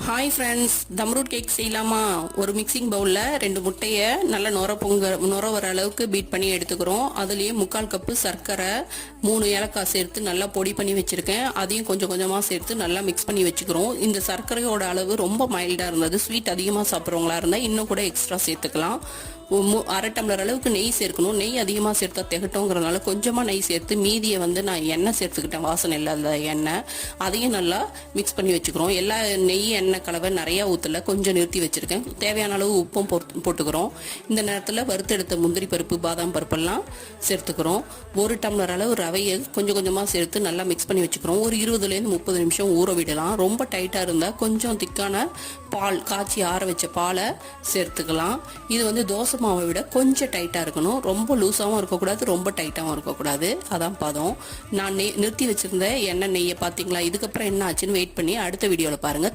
Hi friends, dumroot cake செய்யலாமா? ஒரு mixing பவுலில் 2 முட்டையை நல்லா நுர வர அளவுக்கு பீட் பண்ணி எடுத்துக்கிறோம். அதுலேயே 3/4 கப்பு சர்க்கரை, 3 ஏலக்காய் சேர்த்து நல்லா பொடி பண்ணி வச்சுருக்கேன். அதையும் கொஞ்சம் கொஞ்சமாக சேர்த்து நல்லா மிக்ஸ் பண்ணி வச்சுக்கிறோம். இந்த சர்க்கரையோட அளவு ரொம்ப மைல்டாக இருந்தது. ஸ்வீட் அதிகமாக சாப்பிட்றவங்களா இருந்தால் இன்னும் கூட எக்ஸ்ட்ரா சேர்த்துக்கலாம். 1/2 டம்ளர் அளவுக்கு நெய் சேர்க்கணும். நெய் அதிகமாக சேர்த்தா திகட்டும்ங்கிறதுனால கொஞ்சமாக நெய் சேர்த்து மீதியை நான் எண்ணெய் சேர்த்துக்கிட்டேன், வாசனை இல்லாத எண்ணெய். அதையும் நல்லா மிக்ஸ் பண்ணி வச்சுக்கிறோம். எல்லா நெய் எண்ணெய் கலவை நிறையா ஊற்றல, கொஞ்சம் நிறுத்தி வச்சுருக்கேன். தேவையான அளவு உப்பும் போட்டுக்கிறோம். இந்த நேரத்தில் வறுத்தெடுத்த முந்திரி பருப்பு, பாதாம் பருப்பெல்லாம் சேர்த்துக்கிறோம். 1 டம்ளர் அளவு ரவையை கொஞ்சம் கொஞ்சமாக சேர்த்து நல்லா மிக்ஸ் பண்ணி வச்சுக்கிறோம். ஒரு 20லேருந்து 30 நிமிஷம் ஊற விடலாம். ரொம்ப டைட்டாக இருந்தால் கொஞ்சம் திக்கான பால், காய்ச்சி ஆற வச்ச பாலை சேர்த்துக்கலாம். இது தோசை மாவை விட கொஞ்சம் டைட்டாக இருக்கணும். ரொம்ப லூஸாகவும் இருக்கக்கூடாது, ரொம்ப டைட்டாகவும் இருக்கக்கூடாது. அதான் பதம். நான் நிறுத்தி வச்சுருந்த எண்ணெய் நெய்யை பார்த்தீங்களா? இதுக்கப்புறம் என்ன ஆச்சுன்னு வெயிட் பண்ணி அடுத்த வீடியோவில் பாருங்கள்.